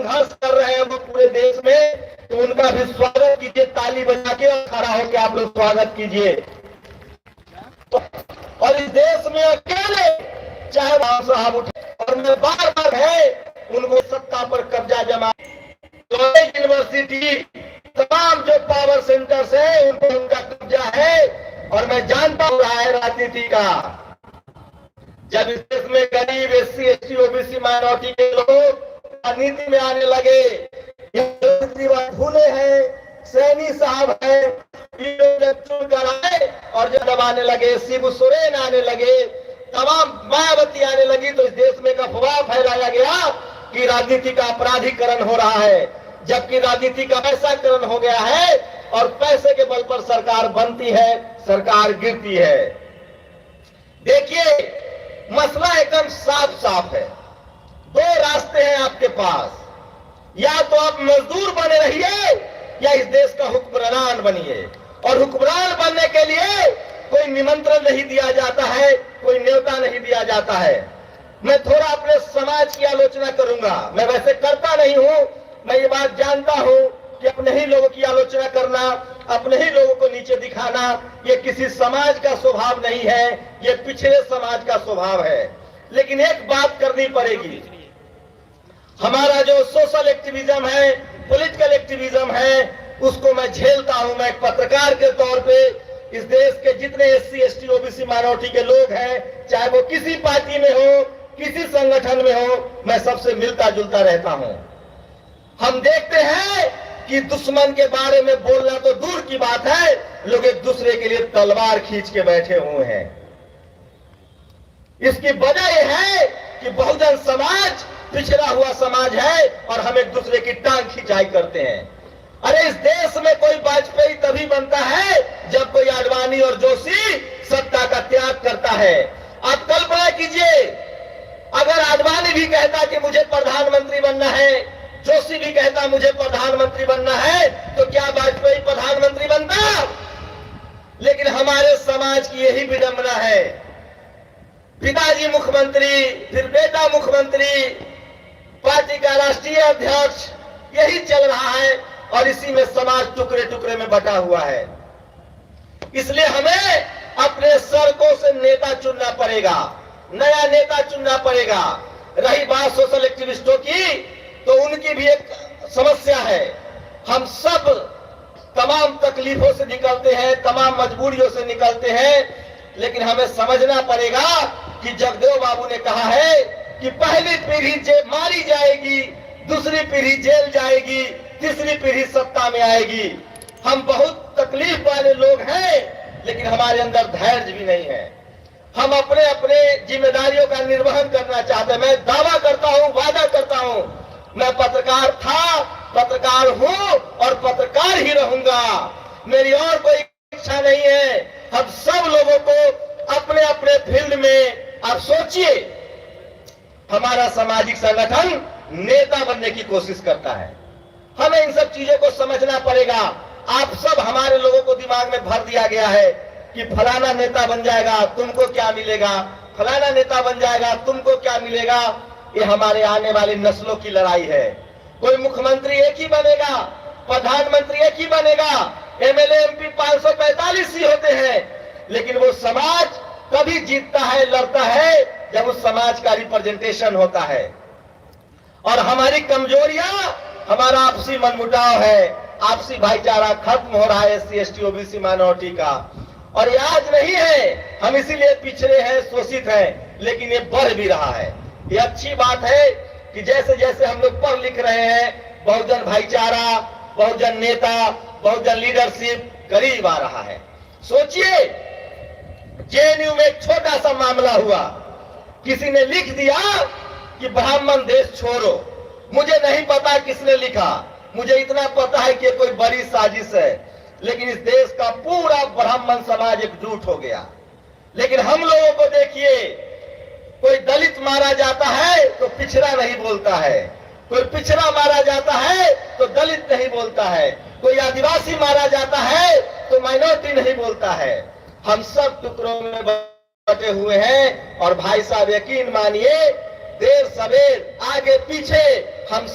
संघर्ष कर रहे हैं वो पूरे देश में, तो उनका भी स्वागत कीजिए, ताली बजा के और खड़ा होकर आप लोग स्वागत कीजिए। तो और इस देश में अकेले चाहे बाबा साहब उठे, और मैं बार बार है उनको सत्ता पर कब्जा जमा, कॉलेज यूनिवर्सिटी तमाम जो पावर सेंटर्स है उनको उनका कब्जा है। और मैं जानता हूं रहा है राजनीति का, जब इस देश में गरीब एससी एसटी ओबीसी माइनॉरिटी के लोग राजनीति में आने लगे, फूले हैं, सैनी साहब है, और जब आने लगे, शिबू सोरेन आने लगे, तमाम मायावती आने लगी, तो इस देश में एक अफवाह फैलाया गया कि राजनीति का अपराधीकरण हो रहा है, जबकि राजनीति का पैसाकरण हो गया है और पैसे के बल पर सरकार बनती है, सरकार गिरती है। देखिए मसला एकदम साफ साफ है। दो रास्ते हैं आपके पास, या तो आप मजदूर बने रहिए या इस देश का हुक्मरान बनिए। और हुक्मरान बनने के लिए कोई निमंत्रण नहीं दिया जाता है, कोई न्योता नहीं दिया जाता है। मैं थोड़ा अपने समाज की आलोचना करूंगा, मैं वैसे करता नहीं हूं, मैं ये बात जानता हूं कि अपने ही लोगों की आलोचना करना, अपने ही लोगों को नीचे दिखाना, ये किसी समाज का स्वभाव नहीं है, ये पिछड़े समाज का स्वभाव है। लेकिन एक बात करनी पड़ेगी, हमारा जो सोशल एक्टिविज्म है, पॉलिटिकल एक्टिविज्म है, उसको मैं झेलता हूं। मैं एक पत्रकार के तौर पे इस देश के जितने एससी एसटी ओबीसी माइनॉरिटी के लोग हैं, चाहे वो किसी पार्टी में हो, किसी संगठन में हो, मैं सबसे मिलता जुलता रहता हूं। हम देखते हैं कि दुश्मन के बारे में बोलना तो दूर की बात है, लोग एक दूसरे के लिए तलवार खींच के बैठे हुए हैं। इसकी वजह यह है कि बहुजन समाज पिछड़ा हुआ समाज है और हम एक दूसरे की टांग खिंचाई करते हैं। अरे इस देश में कोई वाजपेयी तभी बनता है जब कोई आडवाणी और जोशी सत्ता का त्याग करता है। आप कल्पना कीजिए, अगर आडवाणी भी कहता कि मुझे प्रधानमंत्री बनना है, जोशी भी कहता मुझे प्रधानमंत्री बनना है, तो क्या वाजपेयी प्रधानमंत्री बनता? लेकिन हमारे समाज की यही विडंबना है, पिताजी मुख्यमंत्री, फिर बेटा मुख्यमंत्री, पार्टी का राष्ट्रीय अध्यक्ष, यही चल रहा है और इसी में समाज टुकड़े टुकड़े में बटा हुआ है। इसलिए हमें अपने सड़कों से नेता चुनना पड़ेगा, नया नेता चुनना पड़ेगा। रही बात सोशल एक्टिविस्टों की, तो उनकी भी एक समस्या है। हम सब तमाम तकलीफों से निकलते हैं, तमाम मजबूरियों से निकलते हैं, लेकिन हमें समझना पड़ेगा कि जगदेव बाबू ने कहा है कि पहली पीढ़ी मारी जाएगी, दूसरी पीढ़ी जेल जाएगी, तीसरी पीढ़ी सत्ता में आएगी। हम बहुत तकलीफ वाले लोग हैं, लेकिन हमारे अंदर धैर्य भी नहीं है। हम अपने अपने जिम्मेदारियों का निर्वहन करना चाहते हैं। मैं दावा करता हूं, वादा करता हूं, मैं पत्रकार था, पत्रकार हूं और पत्रकार ही रहूंगा। मेरी और कोई इच्छा नहीं है। हम सब लोगों को अपने अपने फील्ड में, आप सोचिए, हमारा सामाजिक संगठन नेता बनने की कोशिश करता है। हमें इन सब चीजों को समझना पड़ेगा। आप सब हमारे लोगों को दिमाग में भर दिया गया है कि फलाना नेता बन जाएगा तुमको क्या मिलेगा, फलाना नेता बन जाएगा तुमको क्या मिलेगा। ये हमारे आने वाली नस्लों की लड़ाई है। कोई मुख्यमंत्री एक ही बनेगा, प्रधानमंत्री एक ही बनेगा, एमएलए एमपी 545 ही होते हैं, लेकिन वो समाज कभी जीतता है, लड़ता है, जब उस समाज का रिप्रेजेंटेशन होता है। और हमारी कमजोरियां, हमारा आपसी मनमुटाव है, आपसी भाईचारा खत्म हो रहा है एससी एसटी ओबीसी माइनॉरिटी का। और ये आज नहीं है, हम इसीलिए पिछड़े हैं, शोषित हैं, लेकिन ये बढ़ भी रहा है। ये अच्छी बात है कि जैसे जैसे हम लोग पढ़ लिख रहे हैं, बहुजन भाईचारा, बहुजन नेता, बहुजन लीडरशिप करीब आ रहा है। सोचिए, जेएनयू में एक छोटा सा मामला हुआ, किसी ने लिख दिया कि ब्राह्मण देश छोड़ो। मुझे नहीं पता किसने लिखा, मुझे इतना पता है कि कोई बड़ी साजिश है, लेकिन इस देश का पूरा ब्राह्मण समाज एकजुट हो गया। लेकिन हम लोगों को देखिए, कोई दलित मारा जाता है तो पिछड़ा नहीं बोलता है, कोई पिछड़ा मारा जाता है तो दलित नहीं बोलता है, कोई आदिवासी मारा जाता है तो माइनॉरिटी नहीं बोलता है। हम सब टुकड़ों में बटे हुए हैं। और भाई साहब यकीन मानिए, देर सवेर आगे पीछे हम